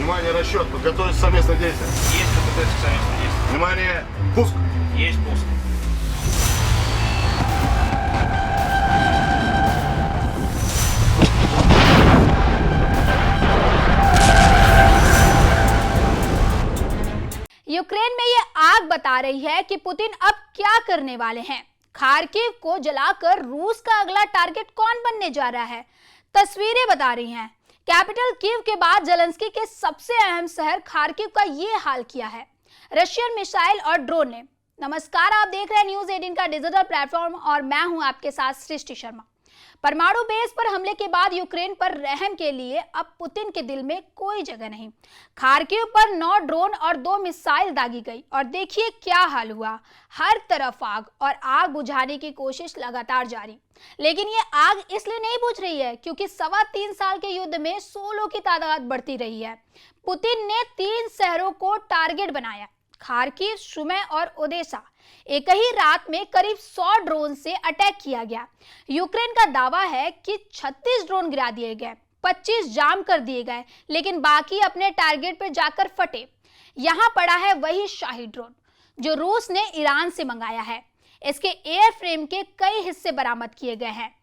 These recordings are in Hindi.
Внимание, расчет, подготовить совместное действие. Есть подготовиться к совместному действию. Внимание, пуск. Есть пуск. यूक्रेन में ये आग बता रही है कि पुतिन अब क्या करने वाले हैं। खार्किव को जलाकर रूस का अगला टारगेट कौन बनने जा रहा है, तस्वीरें बता रही हैं। कैपिटल कीव के बाद जेलेंस्की के सबसे अहम शहर खार्किव का ये हाल किया है रशियन मिसाइल और ड्रोन ने। नमस्कार, आप देख रहे हैं न्यूज 18 का डिजिटल प्लेटफॉर्म और मैं हूं आपके साथ सृष्टि शर्मा। परमाणु बेस पर हमले के बाद यूक्रेन पर रहम के लिए अब पुतिन के दिल में कोई जगह नहीं। खार्किव पर 9 ड्रोन और 2 मिसाइल दागी गई और देखिए क्या हाल हुआ। हर तरफ आग और आग बुझाने की कोशिश लगातार जारी। लेकिन ये आग इसलिए नहीं बुझ रही है क्योंकि 3.25 साल के युद्ध में सोलों की तादाद बढ़ती रही है। पुतिन ने 3 शहरों को टारगेट बनाया, खार्किव, सुमी और ओदेसा। एक ही रात में करीब 100 ड्रोन से अटैक किया गया। यूक्रेन का दावा है कि 36 ड्रोन गिरा दिए गए, 25 जाम कर दिए गए, लेकिन बाकी अपने टारगेट पर जाकर फटे। यहां पड़ा है वही शाही ड्रोन जो रूस ने ईरान से मंगाया है। इसके एयर फ्रेम के कई हिस्से बरामद किए गए हैं।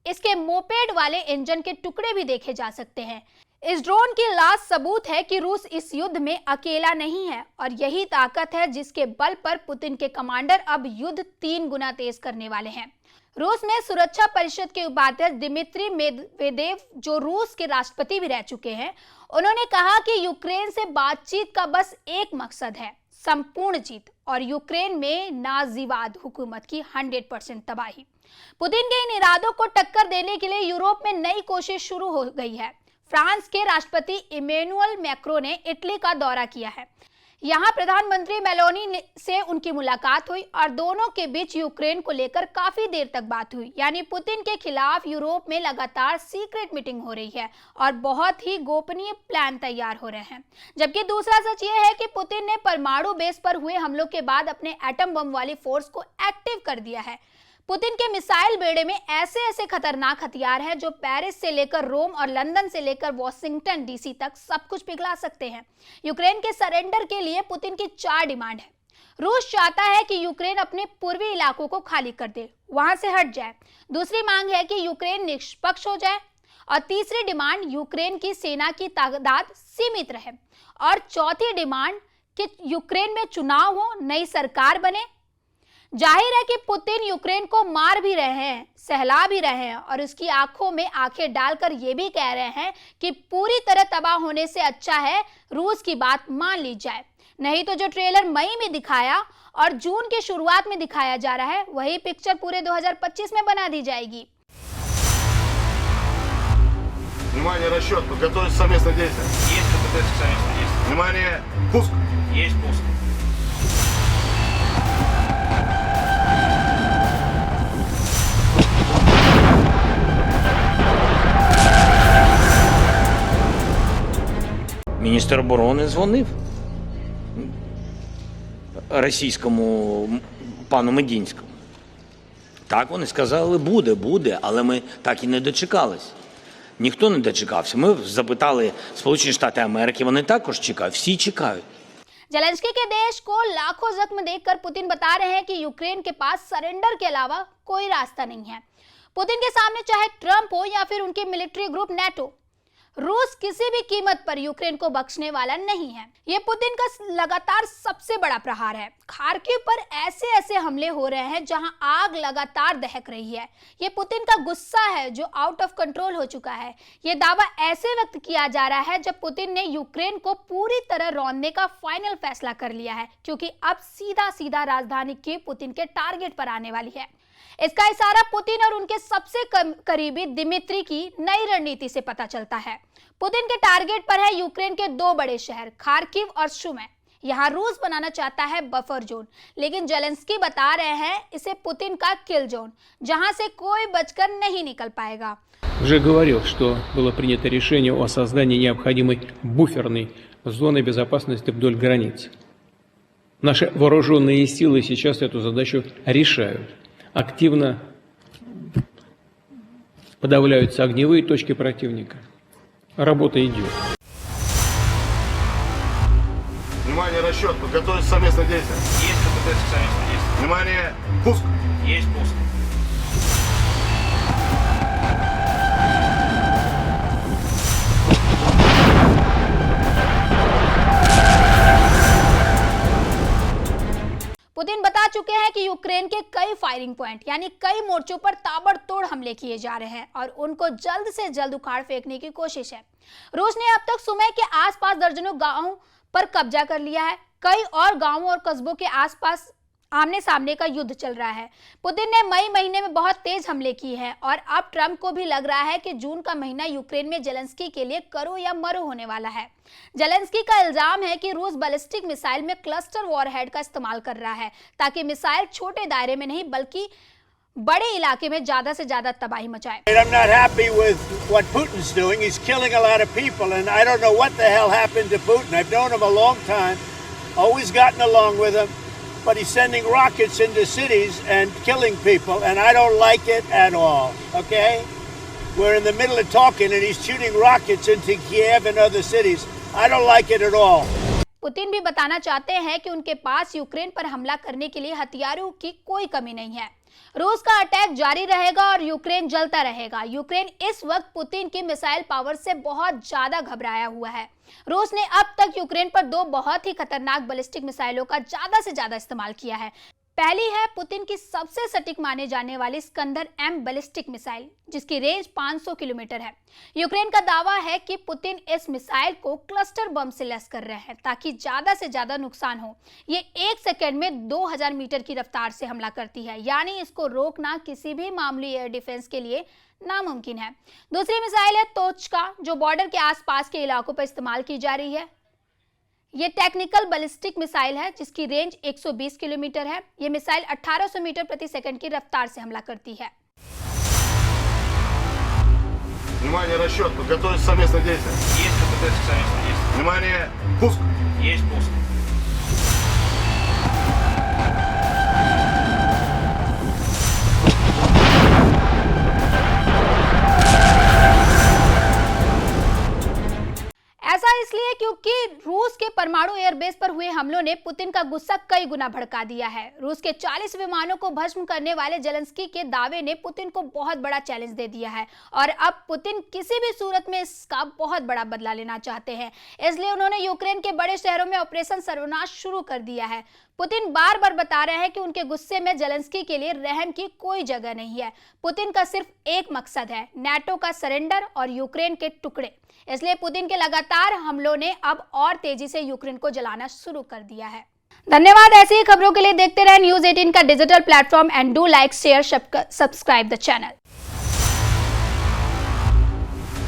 इसके मोपेड वाले इंजन के टुकड़े भी देखे जा सकते हैं। इस ड्रोन की लास्ट सबूत है कि रूस इस युद्ध में अकेला नहीं है और यही ताकत है जिसके बल पर पुतिन के कमांडर अब युद्ध 3 गुना तेज करने वाले हैं। रूस में सुरक्षा परिषद के उपाध्यक्ष दिमित्री मेदवेदेव, जो रूस के राष्ट्रपति भी रह चुके हैं, उन्होंने कहा कि यूक्रेन से बातचीत का बस एक मकसद है, संपूर्ण जीत और यूक्रेन में नाजीवाद हुकूमत की 100% तबाही। पुतिन के इन इरादों को टक्कर देने के लिए यूरोप में नई कोशिश शुरू हो गई है। फ्रांस के राष्ट्रपति इमैनुअल मैक्रों ने इटली का दौरा किया है। यहां प्रधानमंत्री मेलोनी से उनकी मुलाकात हुई और दोनों के बीच यूक्रेन को लेकर काफी देर तक बात हुई। यानी पुतिन के खिलाफ यूरोप में लगातार सीक्रेट मीटिंग हो रही है और बहुत ही गोपनीय प्लान तैयार हो रहे हैं। जबकि दूसरा सच यह है कि पुतिन ने परमाणु बेस पर हुए हमलों के बाद अपने एटम बम वाली फोर्स को एक्टिव कर दिया है। पुतिन के मिसाइल बेड़े में ऐसे खतरनाक हथियार हैं जो पेरिस से लेकर रोम और लंदन से लेकर वॉशिंगटन डीसी तक सब कुछ पिघला सकते हैं। यूक्रेन के सरेंडर के लिए पुतिन की 4 डिमांड है। रूस चाहता है कि यूक्रेन अपने पूर्वी इलाकों को खाली कर दे, वहां से हट जाए। दूसरी मांग है कि यूक्रेन निष्पक्ष हो जाए और तीसरी डिमांड यूक्रेन की सेना की तादाद सीमित रहे और चौथी डिमांड कि यूक्रेन में चुनाव हो, नई सरकार बने। जाहिर है कि पुतिन यूक्रेन को मार भी रहे हैं, सहला भी रहे हैं और उसकी आंखों में आंखें डालकर ये भी कह रहे हैं कि पूरी तरह तबाह होने से अच्छा है रूस की बात मान ली जाए। नहीं तो जो ट्रेलर मई में दिखाया और जून की शुरुआत में दिखाया जा रहा है, वही पिक्चर पूरे 2025 में बना दी जाएगी। Внимание, расчет, подготовить совместное действие. Есть подготовиться к совместному действию. Внимание, пуск. Есть пуск. Міністр оборони дзвонив російському пану Медінському. Так, вони сказали, буде, але ми так і не дочекались. Ніхто не дочекався. Ми запитали Сполучені Штати Америки, вони також чекають, всі чекають. जेलेंस्की के देश को लाखों जख्म देखकर पुतिन बता रहे हैं कि यूक्रेन के पास सरेंडर के अलावा कोई रास्ता नहीं है। पुतिन के सामने चाहे ट्रंप हो या फिर उनकी मिलिट्री ग्रुप नेटो, रूस किसी भी कीमत पर यूक्रेन को बख्शने वाला नहीं है। यह पुतिन का लगातार सबसे बड़ा प्रहार है। खार्किव पर ऐसे हमले हो रहे हैं जहां आग लगातार दहक रही है। यह पुतिन का गुस्सा है जो आउट ऑफ कंट्रोल हो चुका है। यह दावा ऐसे व्यक्त किया जा रहा है जब पुतिन ने यूक्रेन को पूरी तरह रौंदने का फाइनल फैसला कर लिया है, क्योंकि अब सीधा राजधानी कीव पुतिन के टारगेट पर आने वाली है। इसका इशारा पुतिन और उनके सबसे करीबी दिमित्री की नई रणनीति से पता चलता है। पुतिन के टारगेट पर है यूक्रेन के 2 बड़े शहर खार्किव और सुमी। यहाँ रूस बनाना चाहता है बफर जोन, लेकिन जेलेंस्की बता रहे हैं इसे पुतिन का किल जोन, जहां से कोई बचकर नहीं निकल पाएगा। Уже говорил, что было принято решение о создании необходимой буферной зоны безопасности вдоль границ. Наши вооруженные силы сейчас эту задачу решают. Активно подавляются огневые точки противника. Работа идет. Внимание, расчет. Подготовить совместное действие. Есть КПТ совместное действие. Внимание, пуск. Есть пуск. पुतिन बता चुके हैं कि यूक्रेन के कई फायरिंग पॉइंट यानी कई मोर्चों पर ताबड़तोड़ हमले किए जा रहे हैं और उनको जल्द से जल्द उखाड़ फेंकने की कोशिश है। रूस ने अब तक सुमे के आसपास दर्जनों गांवों पर कब्जा कर लिया है। कई और गांवों और कस्बों के आसपास आमने सामने का युद्ध चल रहा है। पुतिन ने मई महीने में बहुत तेज हमले किए हैं और अब ट्रंप को भी लग रहा है कि जून का महीना यूक्रेन में जेलेंस्की के लिए करो या मरो होने वाला है। जेलेंस्की का इल्जाम है कि रूस बैलिस्टिक मिसाइल में क्लस्टर वॉरहेड का इस्तेमाल कर रहा है ताकि मिसाइल छोटे दायरे में नहीं बल्कि बड़े इलाके में ज्यादा से ज्यादा तबाही मचाए। I'm not happy with what Putin's doing. He's killing a lot of people, and I don't know what the hell happened to Putin. I've known him a long time, always gotten along with him, but he's sending rockets into cities and killing people, and I don't like it at all, okay? We're in the middle of talking, and he's shooting rockets into Kiev and other cities. I don't like it at all. Putin भी बताना चाहते हैं कि उनके पास यूक्रेन पर हमला करने के लिए हथियारों की कोई कमी नहीं है। रूस का अटैक जारी रहेगा और यूक्रेन जलता रहेगा। यूक्रेन इस वक्त पुतिन की मिसाइल पावर से बहुत ज्यादा घबराया हुआ है। रूस ने अब तक यूक्रेन पर 2 बहुत ही खतरनाक बैलिस्टिक मिसाइलों का ज्यादा से ज्यादा इस्तेमाल किया है। पहली है पुतिन की सबसे सटीक माने जाने वाली स्कंदर M बैलिस्टिक मिसाइल, जिसकी रेंज 500 किलोमीटर है। यूक्रेन का दावा है कि पुतिन इस मिसाइल को क्लस्टर बम से लैस कर रहे हैं ताकि ज्यादा से ज्यादा नुकसान हो। ये 1 सेकेंड में 2000 मीटर की रफ्तार से हमला करती है, यानी इसको रोकना किसी भी मामूली एयर डिफेंस के लिए नामुमकिन है। दूसरी मिसाइल है तोचका, जो बॉर्डर के आसपास के इलाकों पर इस्तेमाल की जा रही है। ये टेक्निकल बैलिस्टिक मिसाइल है जिसकी रेंज 120 किलोमीटर है। ये मिसाइल 1800 मीटर प्रति सेकंड की रफ्तार से हमला करती है। Внимание, расчет. Подготовить совместное действие. Есть КПТ совместное действие. Внимание, пуск. Есть пуск. ऐसा इसलिए क्योंकि रूस के परमाणु एयरबेस पर हुए हमलों ने पुतिन का गुस्सा कई गुना भड़का दिया है। रूस के 40 विमानों को भस्म करने वाले जेलेंस्की के दावे ने पुतिन को बहुत बड़ा चैलेंज दे दिया है और अब पुतिन किसी भी सूरत में इसका बहुत बड़ा बदला लेना चाहते हैं। इसलिए उन्होंने यूक्रेन के बड़े शहरों में ऑपरेशन सर्वनाश शुरू कर दिया है। पुतिन बार बार बता रहे हैं कि उनके गुस्से में जेलेंस्की के लिए रहम की कोई जगह नहीं है। पुतिन का सिर्फ एक मकसद है, नाटो का सरेंडर और यूक्रेन के टुकड़े। इसलिए पुतिन के लगातार हमलों ने अब और तेजी से यूक्रेन को जलाना शुरू कर दिया है। धन्यवाद। ऐसी ही खबरों के लिए देखते रहे न्यूज़ 18 का digital platform and do like, share, subscribe the channel.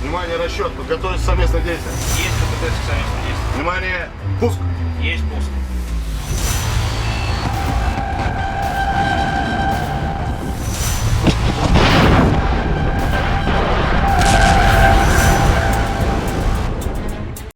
Внимание, расчет. Подготовить совместное действие. Есть КПТ совместное действие. Внимание, пуск. Есть пуск.